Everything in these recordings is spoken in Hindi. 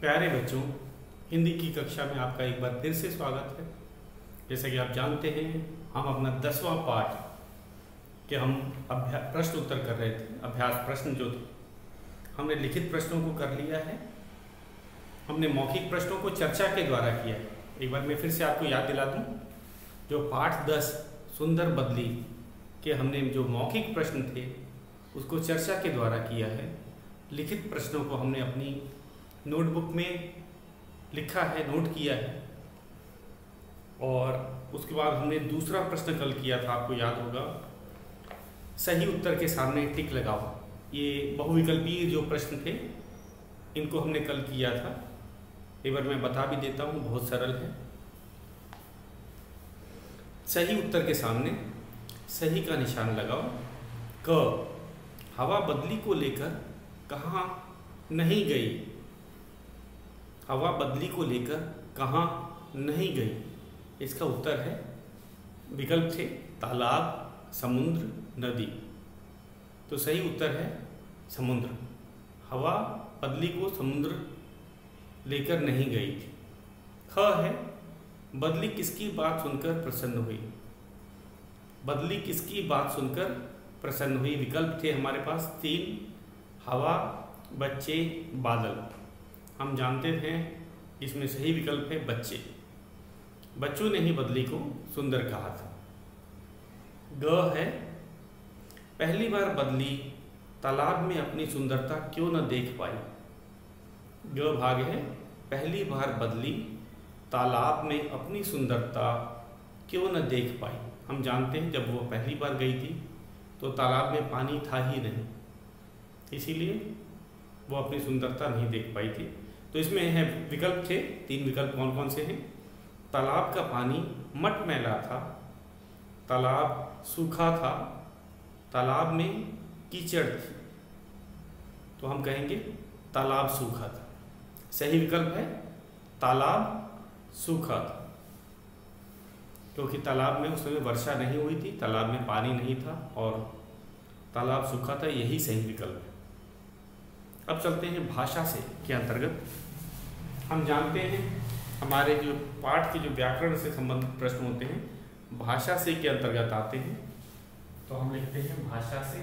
प्यारे बच्चों, हिंदी की कक्षा में आपका एक बार फिर से स्वागत है। जैसा कि आप जानते हैं, हम अपना 10वां पाठ के हम प्रश्न उत्तर कर रहे थे। अभ्यास प्रश्न जो थे, हमने लिखित प्रश्नों को कर लिया है, हमने मौखिक प्रश्नों को चर्चा के द्वारा किया है। एक बार मैं फिर से आपको याद दिला दूं, जो पाठ 10 सुंदर बदली के हमने जो मौखिक प्रश्न थे उसको चर्चा के द्वारा किया है। लिखित प्रश्नों को हमने अपनी नोटबुक में लिखा है, नोट किया है। और उसके बाद हमने दूसरा प्रश्न कल किया था, आपको याद होगा, सही उत्तर के सामने टिक लगाओ। ये बहुविकल्पीय जो प्रश्न थे इनको हमने कल किया था। एक बार मैं बता भी देता हूँ, बहुत सरल है। सही उत्तर के सामने सही का निशान लगाओ। क, हवा बदली को लेकर कहाँ नहीं गई? हवा बदली को लेकर कहाँ नहीं गई? इसका उत्तर है, विकल्प थे तालाब, समुद्र, नदी। तो सही उत्तर है समुद्र। हवा बदली को समुद्र लेकर नहीं गई थी। ख है, बदली किसकी बात सुनकर प्रसन्न हुई? बदली किसकी बात सुनकर प्रसन्न हुई? विकल्प थे हमारे पास 3, हवा, बच्चे, बादल। हम जानते हैं इसमें सही विकल्प है बच्चे। बच्चों ने ही बदली को सुंदर कहा था। ग है, पहली बार बदली तालाब में अपनी सुंदरता क्यों न देख पाई? ग भाग है, पहली बार बदली तालाब में अपनी सुंदरता क्यों न देख पाई। हम जानते हैं जब वो पहली बार गई थी तो तालाब में पानी था ही नहीं, इसीलिए वो अपनी सुंदरता नहीं देख पाई थी। तो इसमें है विकल्प थे 3 विकल्प। कौन कौन से हैं? तालाब का पानी मटमैला था, तालाब सूखा था, तालाब में कीचड़ थी। तो हम कहेंगे तालाब सूखा था। सही विकल्प है तालाब सूखा था, क्योंकि तालाब में उस समय वर्षा नहीं हुई थी, तालाब में पानी नहीं था और तालाब सूखा था। यही सही विकल्प है। अब चलते हैं भाषा से के अंतर्गत। हम जानते हैं हमारे जो पाठ के जो व्याकरण से संबंधित प्रश्न होते हैं भाषा से के अंतर्गत आते हैं। तो हम लिखते हैं भाषा से।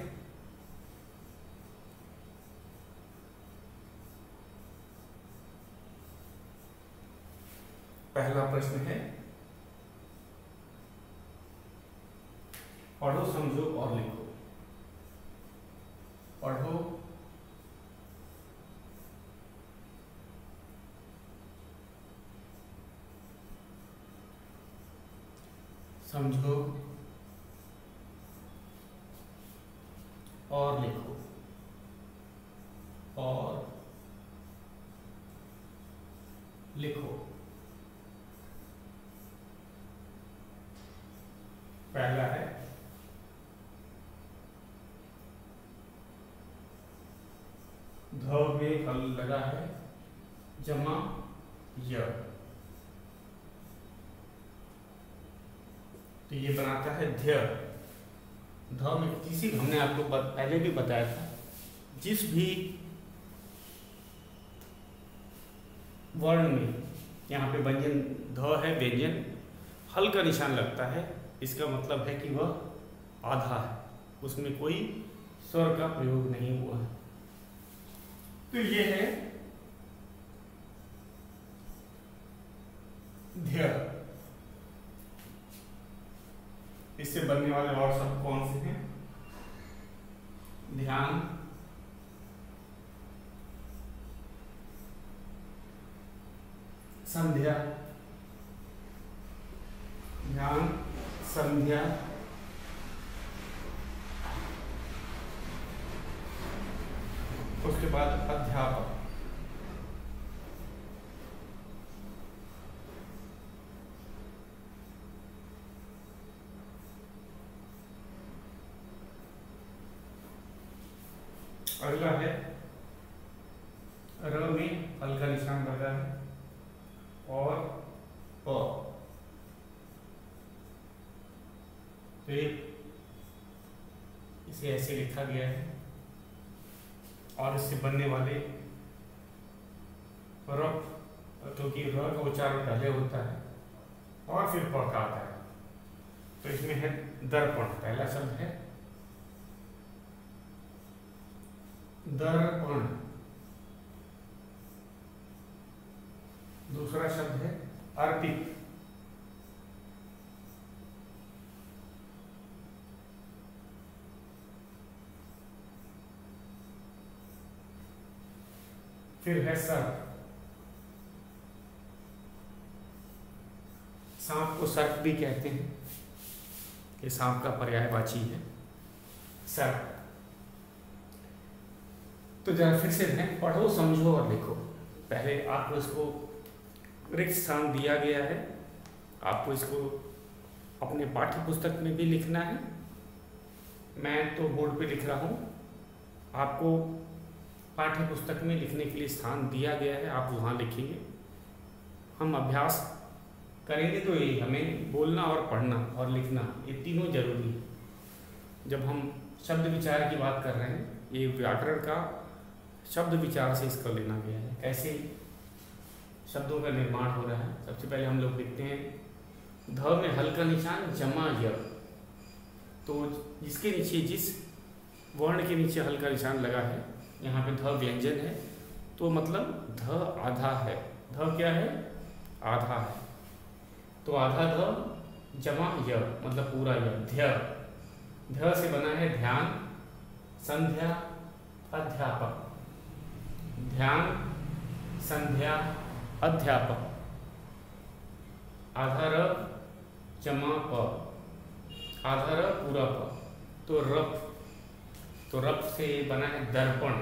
पहला प्रश्न है, पढ़ो, समझो और लिखो। पढ़ो, समझो और लिखो। और लिखो। पहला है, ध में हल लगा है, जमा य, तो ये बनाता है ध्य। ध में किसी, हमने आपको पहले भी बताया था, जिस भी वर्ण में यहाँ पे व्यंजन ध है, व्यंजन हल का निशान लगता है, इसका मतलब है कि वह आधा है, उसमें कोई स्वर का प्रयोग नहीं हुआ है। तो ये है ध्य। इससे बनने वाले और शब्द कौन से हैं? ध्यान, संध्या, ध्यान, संध्या, उसके बाद अध्यापक। अगला है, र में हल का निशान लगा है और प। तो इसे ऐसे लिखा गया है और इससे बनने वाले रफ, क्योंकि र का उच्चारण पहले होता है और फिर प का आता है। तो इसमें है दर्पण, पहला शब्द है दर्पण, दूसरा शब्द है अर्पित, फिर है सर्प, सांप को सर्प भी कहते हैं, ये सांप का पर्यायवाची है सर्प। तो जरा फिर से देखें, पढ़ो समझो और लिखो। पहले आपको इसको रिक्त स्थान दिया गया है, आपको इसको अपने पाठ्य पुस्तक में भी लिखना है। मैं तो बोर्ड पे लिख रहा हूँ, आपको पाठ्य पुस्तक में लिखने के लिए स्थान दिया गया है, आप वहाँ लिखेंगे। हम अभ्यास करेंगे तो ये हमें बोलना और पढ़ना और लिखना, ये तीनों जरूरी है। जब हम शब्द विचार की बात कर रहे हैं, ये व्याकरण का शब्द विचार से इसको लेना गया है, कैसे शब्दों का निर्माण हो रहा है। सबसे पहले हम लोग लिखते हैं ध में हल का निशान जमा य, तो जिसके नीचे, जिस वर्ण के नीचे हल का निशान लगा है, यहाँ पे ध व्यंजन है, तो मतलब ध आधा है। ध क्या है? आधा है। तो आधा ध जमा य मतलब पूरा य। ध्य, ध्य से बना है ध्यान, संध्या, अध्यापक। ध्यान, संध्या, अध्यापक। आधा र जमा प, आधा र पूरा प, तो रप, तो रप से बना है दर्पण।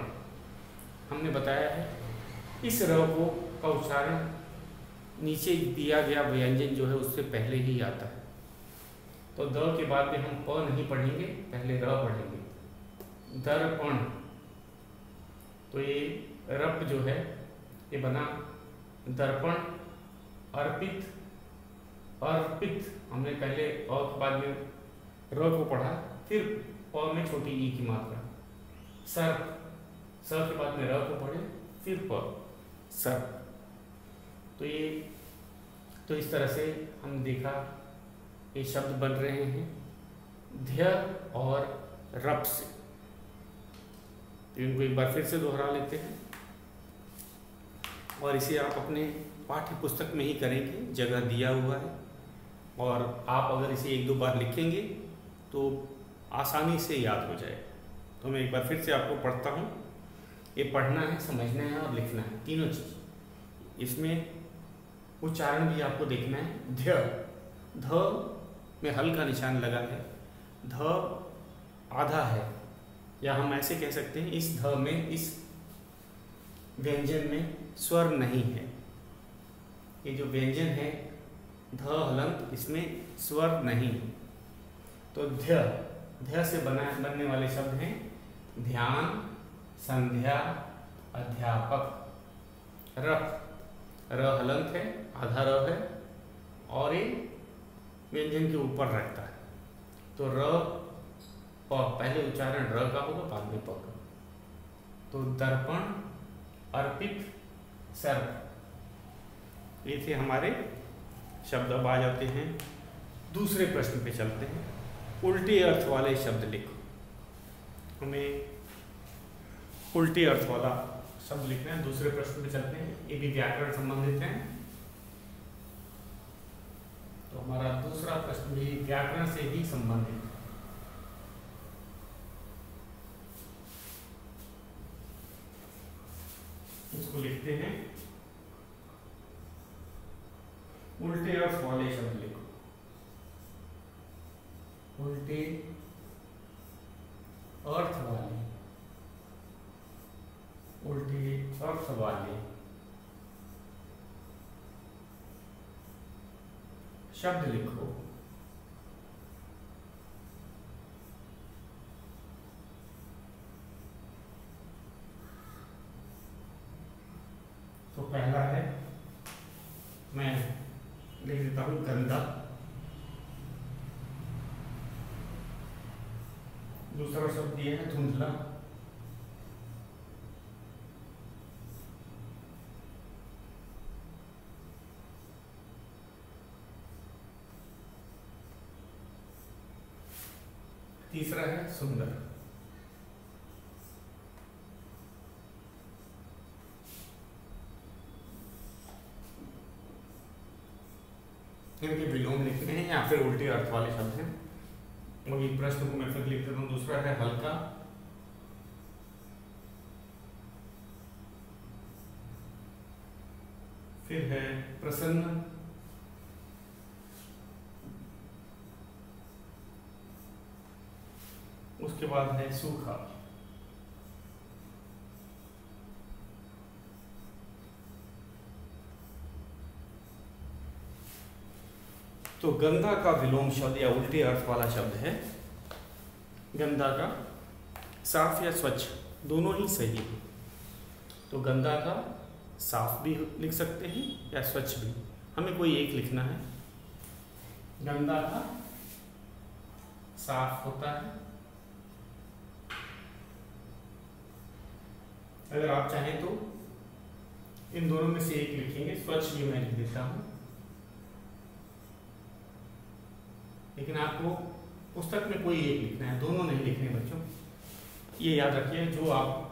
हमने बताया है इस र को का उच्चारण नीचे दिया गया व्यंजन जो है उससे पहले ही आता है। तो द के बाद में हम प नहीं पढ़ेंगे, पहले र पढ़ेंगे। दर्पण, तो ये रप जो है ये बना दर्पण। अर्पित, अर्पित हमने पहले अ के बाद में र को पढ़ा, फिर प में छोटी ई की मात्रा। सर्प, स के बाद में र को पढ़े, फिर प, सर्प। तो ये, तो इस तरह से हम देखा ये शब्द बन रहे हैं ध्य और रप से। तो इनको एक बार फिर से दोहरा लेते हैं और इसे आप अपने पाठ्य पुस्तक में ही करेंगे, जगह दिया हुआ है। और आप अगर इसे एक दो बार लिखेंगे तो आसानी से याद हो जाएगा। तो मैं एक बार फिर से आपको पढ़ता हूँ। ये पढ़ना है, समझना है और लिखना है, तीनों चीज़। इसमें उच्चारण भी आपको देखना है। ध्य, ध में हल का निशान लगा है, ध आधा है, या हम ऐसे कह सकते हैं इस ध में, इस व्यंजन में स्वर नहीं है। ये जो व्यंजन है ध हलंत, इसमें स्वर नहीं है। तो ध्य, ध्य से बनने वाले शब्द हैं ध्यान, संध्या, अध्यापक। रप, र हलंत है, आधा र है और ये व्यंजन के ऊपर रहता है। तो र प, पहले उच्चारण र का होगा, बाद में प का। तो दर्पण, अर्पित, सर्प, ये थे हमारे शब्द। अब आ जाते हैं दूसरे प्रश्न पे चलते हैं। उल्टे अर्थ वाले शब्द लिखो। हमें उल्टे अर्थ वाला शब्द लिखना है। दूसरे प्रश्न पे चलते हैं, ये भी व्याकरण संबंधित है। तो हमारा दूसरा प्रश्न भी व्याकरण से ही संबंधित है। इसको लिखते हैं उल्टे अर्थ वाले शब्द लिखो। उल्टे अर्थ वाले, उल्टे अर्थ वाले शब्द लिखो। तो पहला है, मैं लिख देता हूं गंदा। दूसरा शब्द दिया है धुंधला। तीसरा है सुंदर। इनके विलोम लिखने हैं या फिर उल्टे अर्थ वाले शब्द हैं। और ये प्रश्न को मैं फिर लिख देता हूं। दूसरा है हल्का, फिर है प्रसन्न, उसके बाद है सूखा। तो गंदा का विलोम शब्द या उल्टे अर्थ वाला शब्द है गंदा का। साफ या स्वच्छ दोनों ही सही है। तो गंदा का साफ भी लिख सकते हैं या स्वच्छ भी, हमें कोई एक लिखना है। गंदा का साफ होता है। अगर आप चाहें तो इन दोनों में से एक लिखेंगे, स्वच्छ भी मैं लिख देता हूं। लेकिन आपको पुस्तक में कोई एक लिखना है, दोनों नहीं लिखने बच्चों, ये याद रखिए। जो आप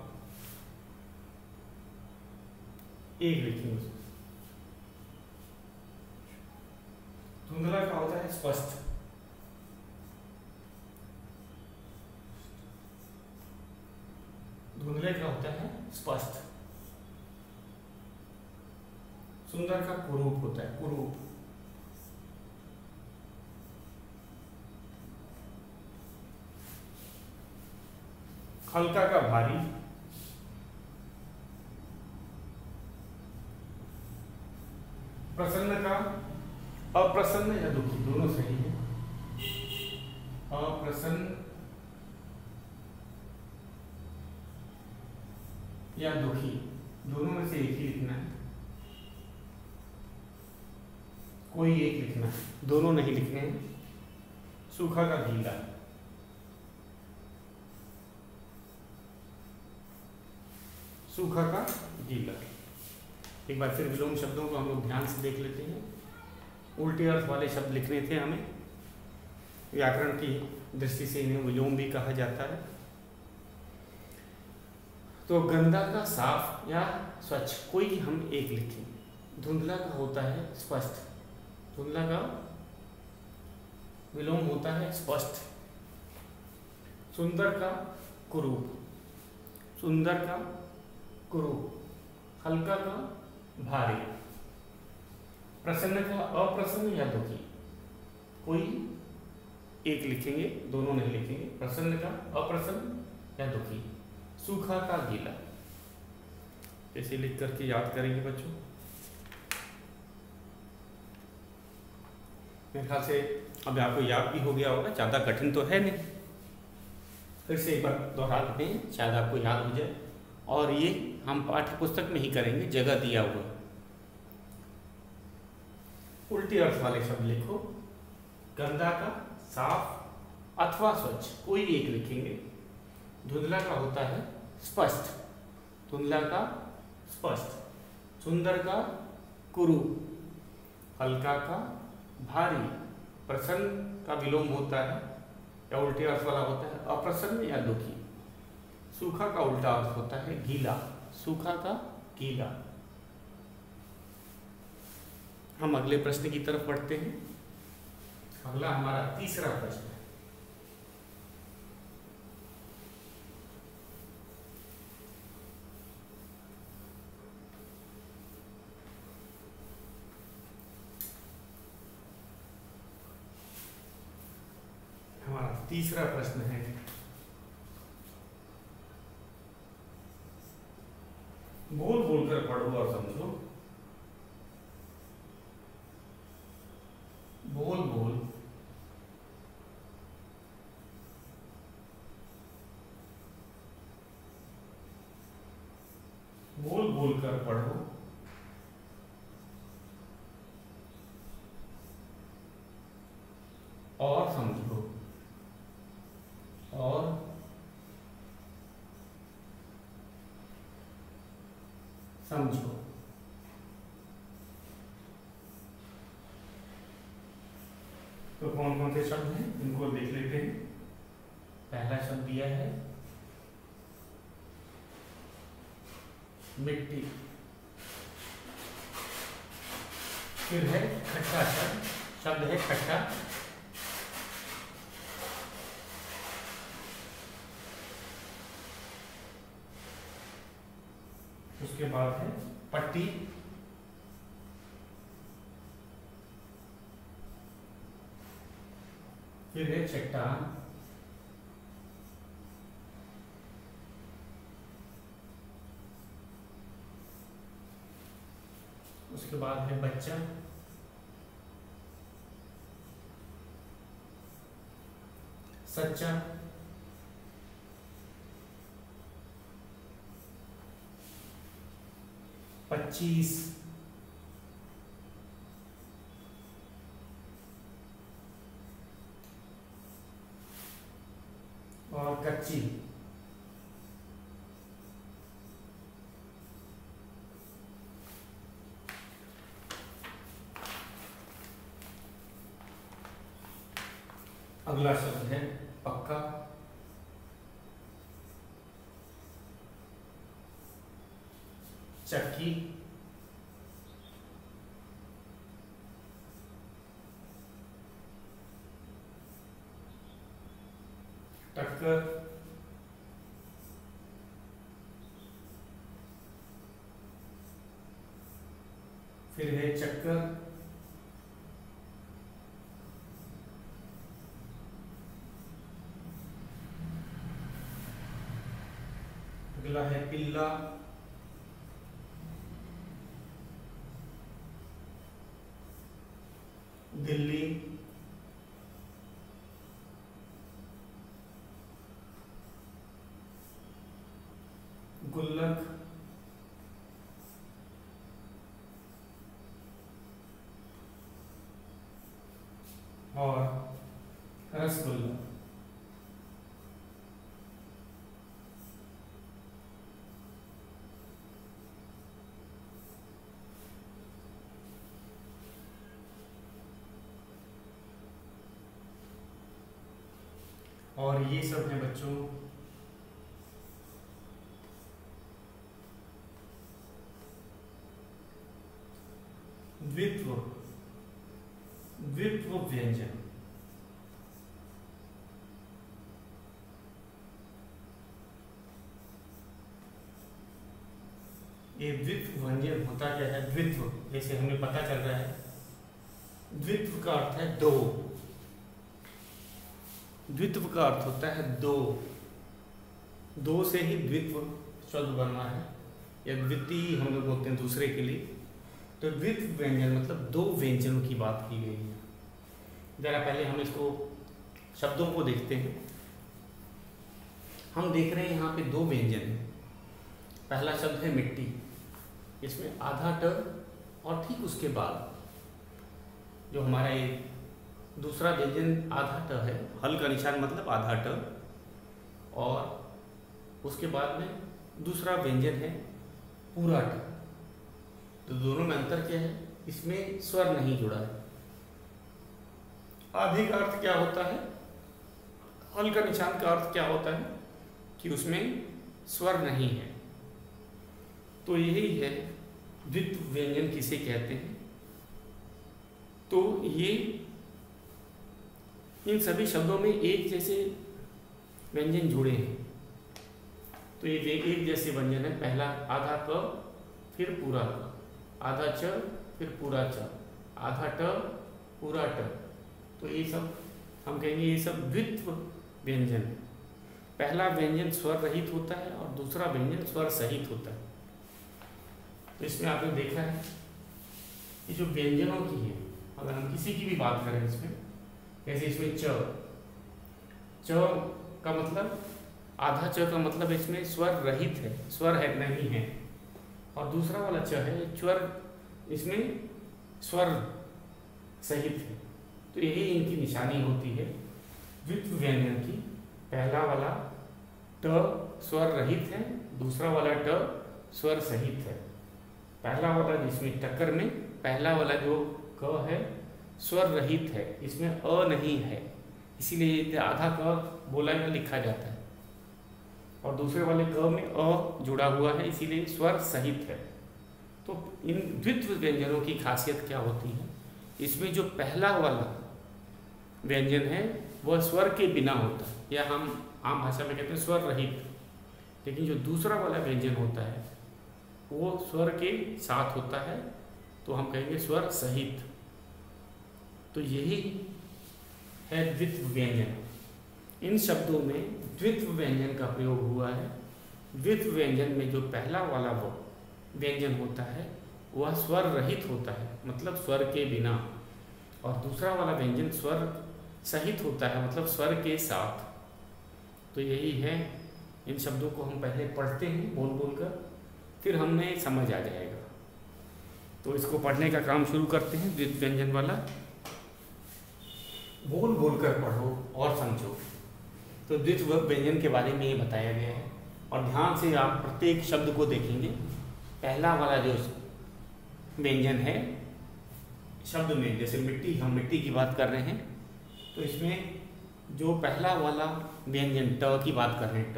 एक लिखेंगे। धुंधला का होता है स्पष्ट। धुंधले का होता है स्पष्ट। सुंदर का कुरूप होता है, कुरूप। हल्का का भारी। प्रसन्न का अप्रसन्न या दुखी, दोनों सही है। अप्रसन्न या दुखी, दोनों में से एक ही लिखना है। कोई एक लिखना है, दोनों नहीं लिखने हैं। सूखा का गीला। सूखा का गीला। एक बार फिर विलोम शब्दों को हम लोग ध्यान से देख लेते हैं। उल्टे अर्थ वाले शब्द लिखने थे हमें। व्याकरण की दृष्टि से इन्हें विलोम भी कहा जाता है। तो गंदा का साफ या स्वच्छ, कोई हम एक लिखें। धुंधला का होता है स्पष्ट। धुंधला का विलोम होता है स्पष्ट। सुंदर का कुरूप। सुंदर का कुरूप। हल्का का भारी। प्रसन्न का अप्रसन्न या दुखी, कोई एक लिखेंगे, दोनों नहीं लिखेंगे। प्रसन्न का अप्रसन्न या दुखी। सूखा का गीला। ऐसे लिख करके याद करेंगे बच्चों। मेरे ख्याल से अब आपको याद भी हो गया होगा, ज़्यादा कठिन तो है नहीं। फिर से एक बार दोहरा देते हैं, शायद आपको याद हो जाए। और ये हम पाठ्य पुस्तक में ही करेंगे, जगह दिया हुआ। उल्टे अर्थ वाले शब्द लिखो। गंदा का साफ अथवा स्वच्छ, कोई एक लिखेंगे। धुंधला का होता है स्पष्ट। धुंधला का स्पष्ट। सुंदर का कुरूप। हल्का का भारी। प्रसन्न का विलोम होता है या उल्टे अर्थ वाला होता है अप्रसन्न या दुखी। सूखा का उल्टा अर्थ होता है गीला। सूखा का गीला। हम अगले प्रश्न की तरफ बढ़ते हैं। अगला हमारा तीसरा प्रश्न है। हमारा तीसरा प्रश्न है, बोल बोलकर पढ़ो और समझो। बोल बोल बोल बोलकर पढ़ो और समझो। और समझो। तो कौन कौन से शब्द हैं इनको देख लेते हैं। पहला शब्द दिया है मिट्टी, फिर है खट्टा शब्द, शब्द है खट्टा, उसके बाद है पट्टी, फिर है चट्टान, उसके बाद है बच्चा, सच्चा, पच्चीस, और कच्ची। अगला शब्द है पक्का, चक्की, टक्कर, फिर है चक्कर, अगला है पिल्ला, दिल्ली, गुल्लक, और रसगुल्ला। और ये सब है बच्चों द्वित्व द्वित्व व्यंजन। ये द्वित्व व्यंजन होता क्या है? द्वित्व जैसे हमें पता चल रहा है, द्वित्व का अर्थ है दो। द्वित्व का अर्थ होता है दो, दो से ही द्वित्व शब्द बनना है, या द्वितीय हम लोग बोलते हैं दूसरे के लिए। तो द्वित्व व्यंजन मतलब दो व्यंजनों की बात की गई है। जरा पहले हम इसको शब्दों को देखते हैं। हम देख रहे हैं यहाँ पे दो व्यंजन हैं। पहला शब्द है मिट्टी, इसमें आधा ट और ठीक उसके बाद जो हमारा ये दूसरा व्यंजन आधा ट है, हल का निशान मतलब आधा ट, और उसके बाद में दूसरा व्यंजन है पूरा ट। तो दोनों में अंतर क्या है? इसमें स्वर नहीं जुड़ा है। आधे का अर्थ क्या होता है? हल का निशान का अर्थ क्या होता है कि उसमें स्वर नहीं है। तो यही है द्वित्व व्यंजन किसे कहते हैं। तो ये इन सभी शब्दों में एक जैसे व्यंजन जुड़े हैं। तो ये एक जैसे व्यंजन है। पहला आधा क फिर पूरा क, आधा च फिर पूरा च, आधा ट पूरा ट। तो ये सब हम कहेंगे ये सब द्वित्व व्यंजन है। पहला व्यंजन स्वर रहित होता है और दूसरा व्यंजन स्वर सहित होता है। तो इसमें आपने देखा है कि जो व्यंजनों की है, अगर हम किसी की भी बात करें इसमें, जैसे इसमें च का मतलब, आधा च का मतलब इसमें स्वर रहित है, स्वर है नहीं है। और दूसरा वाला च है स्वर, इसमें स्वर सहित है। तो यही इनकी निशानी होती है द्वित्व व्यंजन की। पहला वाला ट स्वर रहित है, दूसरा वाला ट स्वर सहित है। पहला वाला जिसमें टक्कर में पहला वाला जो क है स्वर रहित है, इसमें अ नहीं है, इसीलिए आधा क बोला या लिखा जाता है, और दूसरे वाले क में अ जुड़ा हुआ है, इसीलिए स्वर सहित है। तो इन द्वित्व व्यंजनों की खासियत क्या होती है? इसमें जो पहला वाला व्यंजन है वह स्वर के बिना होता है, या हम आम भाषा में कहते हैं स्वर रहित। लेकिन जो दूसरा वाला व्यंजन होता है वो स्वर के साथ होता है, तो हम कहेंगे स्वर सहित। तो यही है द्वित्व व्यंजन। इन शब्दों में द्वित्व व्यंजन का प्रयोग हुआ है। द्वित्व व्यंजन में जो पहला वाला वो व्यंजन होता है वह स्वर रहित होता है, मतलब स्वर के बिना, और दूसरा वाला व्यंजन स्वर सहित होता है, मतलब स्वर के साथ। तो यही है। इन शब्दों को हम पहले पढ़ते हैं बोल बोल कर, फिर हमें समझ आ जाएगा। तो इसको पढ़ने का काम शुरू करते हैं। द्वित्व व्यंजन वाला बोल बोल कर पढ़ो और समझो। तो द्वित्व व्यंजन के बारे में ये बताया गया है, और ध्यान से आप प्रत्येक शब्द को देखेंगे। पहला वाला जो व्यंजन है शब्द में, जैसे मिट्टी, हम मिट्टी की बात कर रहे हैं, तो इसमें जो पहला वाला व्यंजन ट की बात कर रहे हैं, ट,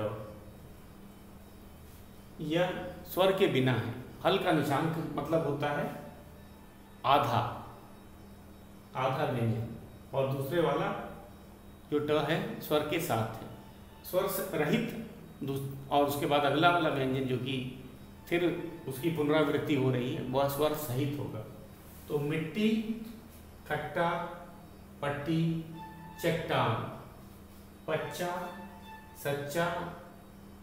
यह स्वर के बिना है। हल का निशान मतलब होता है आधा, आधा व्यंजन, और दूसरे वाला जो ट है स्वर के साथ है, स्वर रहित। और उसके बाद अगला वाला व्यंजन जो कि फिर उसकी पुनरावृत्ति हो रही है वह स्वर सहित होगा। तो मिट्टी, खट्टा, पट्टी, चट्टान, पच्चा, सच्चा,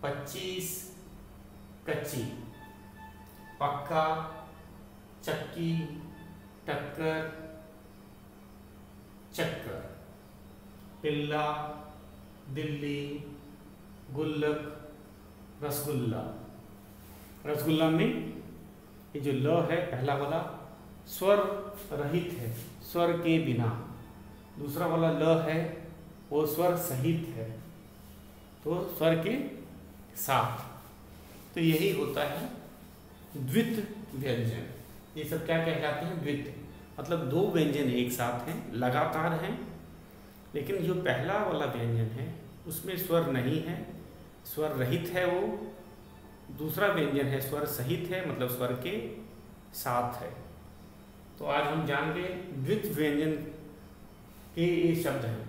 25, कच्ची, पक्का, चक्की, टक्कर, चक्कर, पिल्ला, दिल्ली, गुल्लक, रसगुल्ला। रसगुल्ला में ये जो ल है पहला वाला स्वर रहित है, स्वर के बिना। दूसरा वाला ल है वो स्वर सहित है, तो स्वर के साथ। तो यही होता है द्वित्व व्यंजन। ये सब क्या कहलाते हैं? द्वित्व, मतलब दो व्यंजन एक साथ हैं, लगातार हैं, लेकिन जो पहला वाला व्यंजन है उसमें स्वर नहीं है, स्वर रहित है वो। दूसरा व्यंजन है स्वर सहित है, मतलब स्वर के साथ है। तो आज हम जान गए द्वित्व व्यंजन के ये शब्द हैं,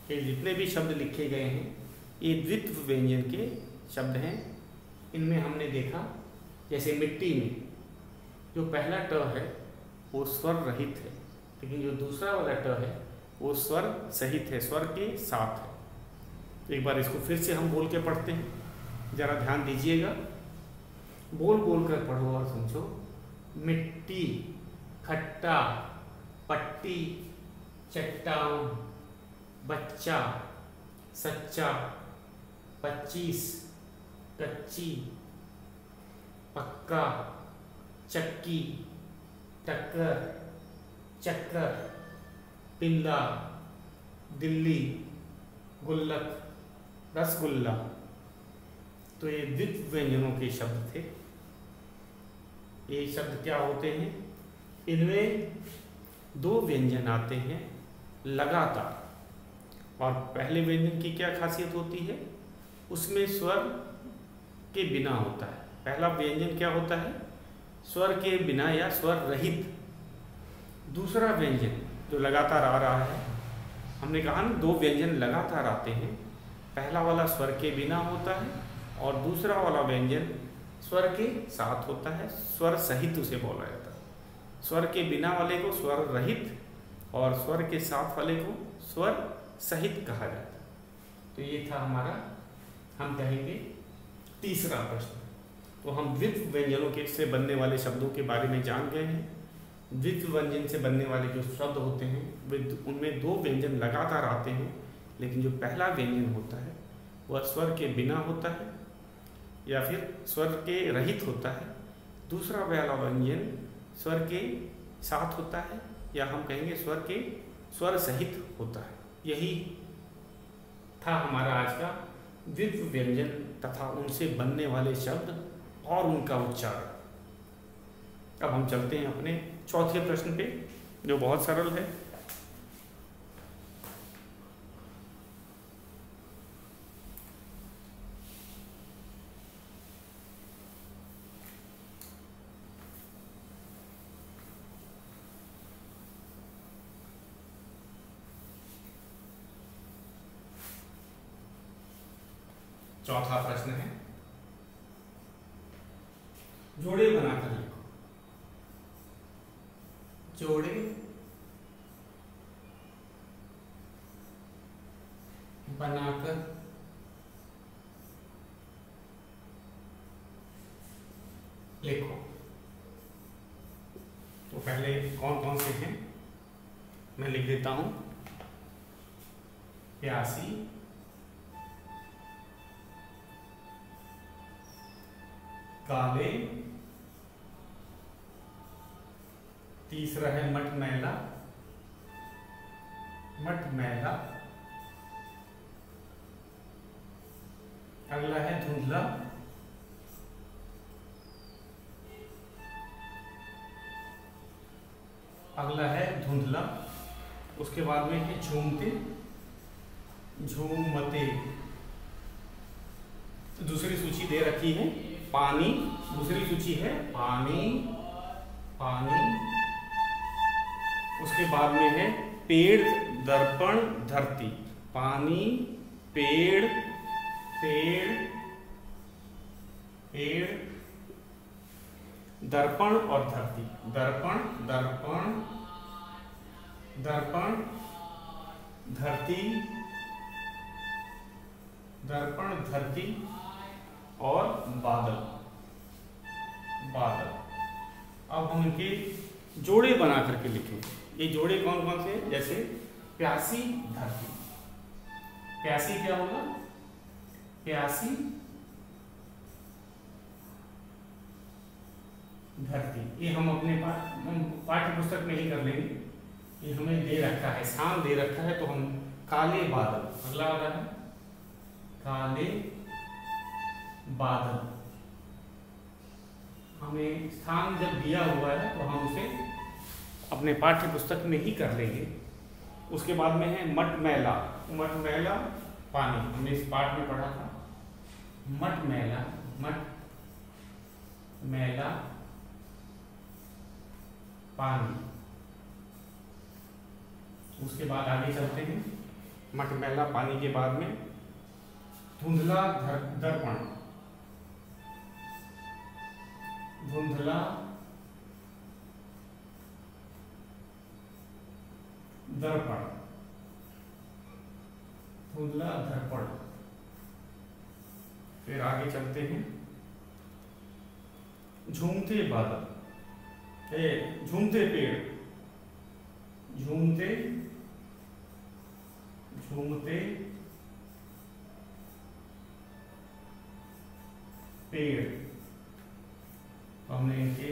कि जितने भी शब्द लिखे गए हैं ये द्वित्व व्यंजन के शब्द हैं। इनमें हमने देखा जैसे मिट्टी में जो पहला ट है वो स्वर रहित है, लेकिन जो दूसरा वाला ट है वो स्वर सहित है, स्वर के साथ है। एक बार इसको फिर से हम बोल के पढ़ते हैं, जरा ध्यान दीजिएगा। बोल बोल कर पढ़ो और समझो। मिट्टी, खट्टा, पट्टी, चट्टान, बच्चा, सच्चा, 25, कच्ची, पक्का, चक्की, टक्कर, चक्कर, पिल्ला, दिल्ली, गुल्लक, रसगुल्ला। तो ये द्वित्व व्यंजनों के शब्द थे। ये शब्द क्या होते हैं? इनमें दो व्यंजन आते हैं लगातार, और पहले व्यंजन की क्या खासियत होती है? उसमें स्वर के बिना होता है। पहला व्यंजन क्या होता है? स्वर के बिना या स्वर रहित। दूसरा व्यंजन जो लगातार आ रहा है, हमने कहा ना दो व्यंजन लगातार आते हैं। पहला वाला स्वर के बिना होता है और दूसरा वाला व्यंजन स्वर के साथ होता है, स्वर सहित उसे बोला जाता है। स्वर के बिना वाले को स्वर रहित और स्वर के साथ वाले को स्वर सहित कहा जाता है। तो ये था हमारा, हम कहेंगे तीसरा प्रश्न। तो हम द्वित्व व्यंजनों के से बनने वाले शब्दों के बारे में जान गए हैं। द्वित्व व्यंजन से बनने वाले जो शब्द होते हैं वे उनमें दो व्यंजन लगातार आते हैं, लेकिन जो पहला व्यंजन होता है वह स्वर के बिना होता है या फिर स्वर के रहित होता है। दूसरा वाला व्यंजन स्वर के साथ होता है, या हम कहेंगे स्वर सहित होता है। यही था हमारा आज का द्वित्व व्यंजन तथा उनसे बनने वाले शब्द और उनका उच्चारण। अब हम चलते हैं अपने चौथे प्रश्न पे, जो बहुत सरल है। चौथा प्रश्न है, जोड़े बनाकर लिखो। जोड़े बनाकर लिखो। तो पहले कौन कौन से हैं मैं लिख देता हूं। प्यासी, काले, तीसरा है मटमैला, मटमैला, अगला है धुंधला, अगला है धुंधला, उसके बाद में है झूमते, झूमते। दूसरी सूची दे रखी है पानी, दूसरी सूची है पानी, पानी, उसके बाद में है पेड़, दर्पण, धरती। पानी, पेड़, पेड़, पेड़, दर्पण और धरती। दर्पण, दर्पण, दर्पण, धरती, दर्पण, धरती और बादल, बादल। अब हम इनके जोड़े बना करके लिखेंगे। ये जोड़े कौन कौन से हैं? जैसे प्यासी, धरती। प्यासी क्या होगा? प्यासी, धरती। ये हम अपने पाठ्य पुस्तक में ही कर लेंगे। ये हमें दे रखा है, स्थान दे रखा है, तो हम काले बादल। अगला वाला है काले बादल। हमें स्थान जब दिया हुआ है तो हम उसे अपने पाठ्य पुस्तक में ही कर लेंगे। उसके बाद में है मटमैला। मटमैला पानी, हमने इस पाठ में पढ़ा था। मटमैला, मटमैला पानी। उसके बाद आगे चलते हैं। मटमैला पानी के बाद में धुंधला दर्पण, धुंधला दर्पण, धुंधला दर्पण। फिर आगे चलते हैं झूमते बादल, झूमते पेड़, झूमते, झूमते पेड़। तो हमने इनके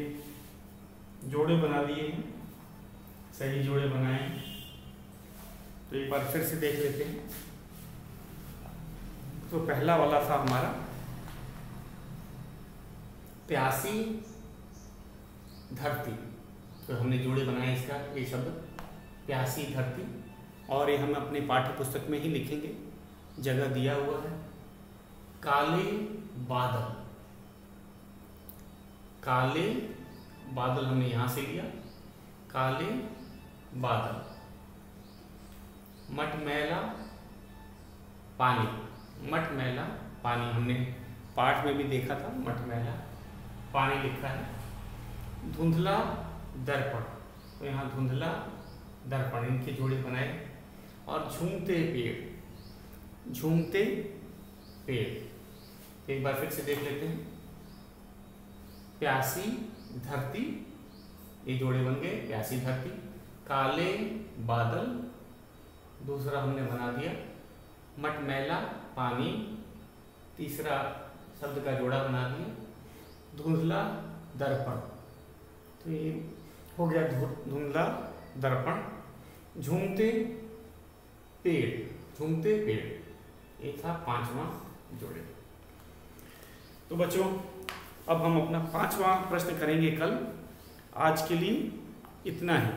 जोड़े बना दिए हैं, सही जोड़े बनाए। तो एक बार फिर से देख लेते हैं। तो पहला वाला था हमारा प्यासी धरती। तो हमने जोड़े बनाए इसका, ये शब्द प्यासी धरती। और ये हम अपने पाठ्य पुस्तक में ही लिखेंगे, जगह दिया हुआ है। काले बादल, काले बादल हमने यहां से लिया, काले बादल। मटमैला पानी, मटमैला पानी हमने पाठ में भी देखा था, मटमैला पानी लिखा है। धुंधला दर्पण, तो यहाँ धुंधला दर्पण, इनके जोड़े बनाए। और झूमते पेड़, झूमते पेड़। एक बार फिर से देख लेते हैं। प्यासी धरती, ये जोड़े बन गए, प्यासी धरती। काले बादल, दूसरा हमने बना दिया। मटमैला पानी, तीसरा शब्द का जोड़ा बना दिया। धुंधला दर्पण, तो ये हो गया धुंधला दर्पण। झूमते पेड़, झूमते पेड़, ये था पांचवा जोड़े। तो बच्चों, अब हम अपना 5वां प्रश्न करेंगे कल। आज के लिए इतना ही।